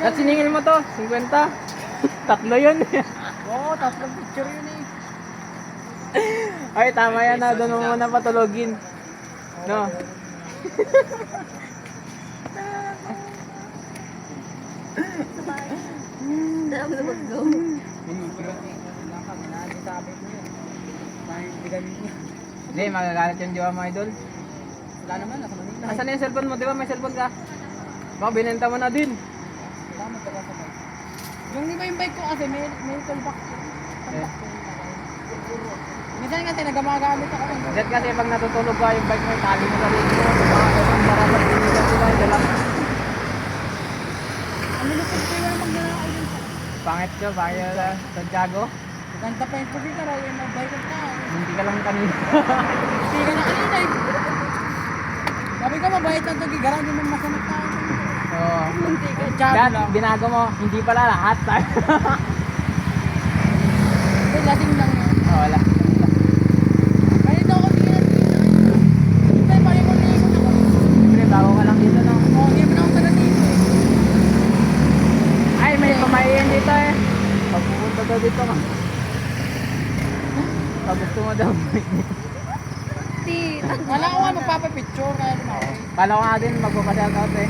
At siningil mo to, 50. Tatlo yun. Oo, tatlong picture yun eh. Ay, tama yan na. Doon mo muna patulogin. No? Hindi, magagalit yung jowa mo, idol. Wala naman, nasa Manila. Asan na yung cellphone mo? Di ba may cellphone ka? Baka binenta mo na din. Salamat ka sa bike. Yung di ba yung bike ko kasi may toolbox. Minsan kasi nagamagamit ako. Jet kasi pag natutulog ka yung bike mo, tali mo sa rin mo. Baka ganun, para mag-inigan sila. Ito lang. Ang lulupit ko yung magdala yun. Pangit ko, bakit Santiago? Maganda pa yung pagkita raw yung bike ko ka. Hindi ka lang kanina. Hindi ka na kanina eh. Sabi ko mabait lang ito, garang din mo masanap ka. Oo. Hindi ka, job Dad, lang. binago mo, hindi pala lahat. Hindi, lasing lang yun. Oh, wala. Ganito ako din. Hindi, palikot-likot ako. Siyempre, bago ka lang dito, no? Oo, hindi mo na ako taga dito eh. Ay, may pamahiin dito eh. Pag pupunta daw dito ka. Pag gusto mo daw. Wala ko nga magpapapicture kaya din ako. Kala ko nga din, magpapasyal out eh.